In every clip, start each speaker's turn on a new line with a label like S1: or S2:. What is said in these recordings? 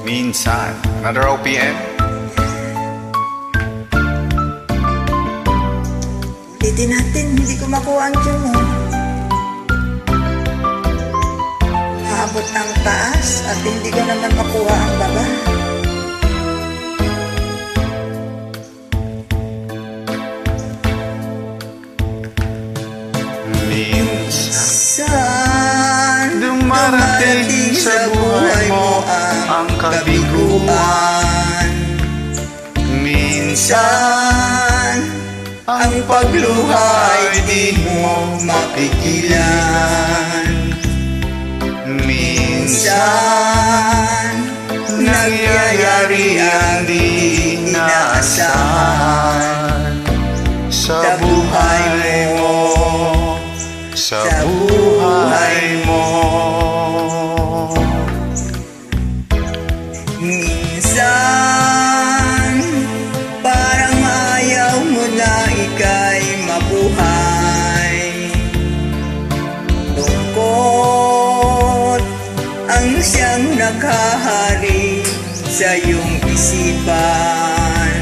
S1: Minsan. Another OPM.
S2: Ulitin natin, hindi ko makuha ang tune mo. Haabot ang taas at hindi ko naman makuha ang baba.
S1: Minsan dumarating sa buhay mo ang kabiguan. Minsan ang pagluha ay di mo mapigilan. Minsan nangyayari ang di inaasahan sa buhay mo, sa buhay mo.
S2: Minsan parang ayaw mo na ika'y mabuhay. Lungkot ang siyang nakahari sa iyong isipan.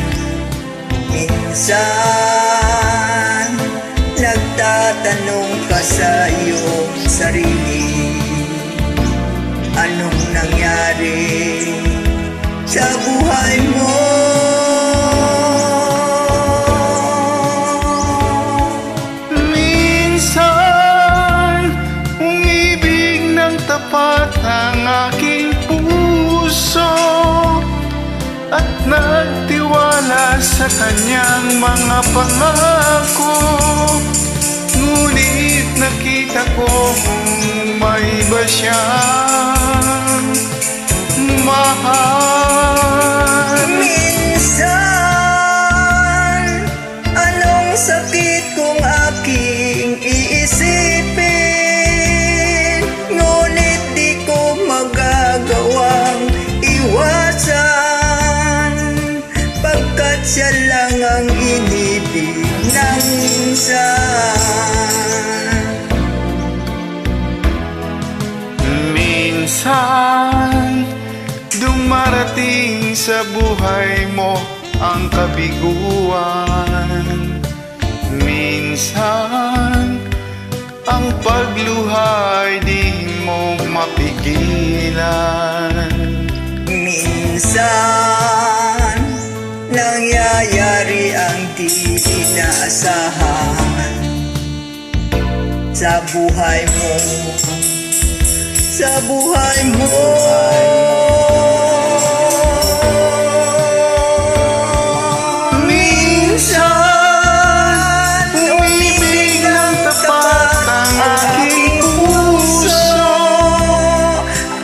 S2: Minsan nagtatanong ka sa iyong sarili, anong nangyari sa buhay mo?
S1: Minsan umibig ng tapat ang aking puso at nagtiwala sa kanyang mga pangako. Ngunit nakita ko may iba siyang mahal.
S2: Minsan anong sakit kung aking iisipin, ngunit di ko magagawang iwasan, pagkat siya lang ang inibig ng minsan.
S1: Minsan dumarating sa buhay mo ang kabiguan. Minsan ang pagluha ay di mo mapigilan.
S2: Minsan nangyayari ang di inaasahan sa buhay mo, sa buhay mo. Minsan umibig ng tapat ang aking puso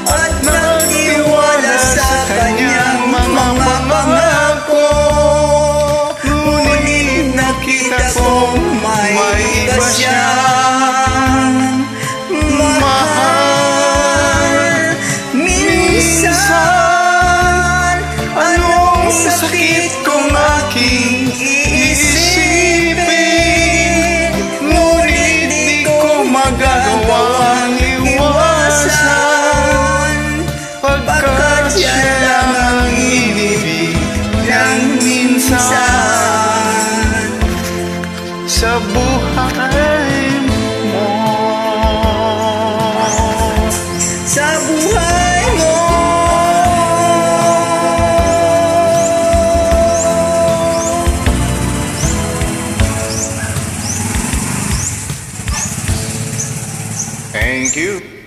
S2: at nagtiwala sa kanyang mga pangako. Ngunit nakita ko may iba siyang mahal. Minsan anong sakit kung aking iisipin, ngunit di ko magagawang iwasan, pagkat siya lang ang inibig ng minsan sa buhay mo, sa buhay mo.
S1: Thank you.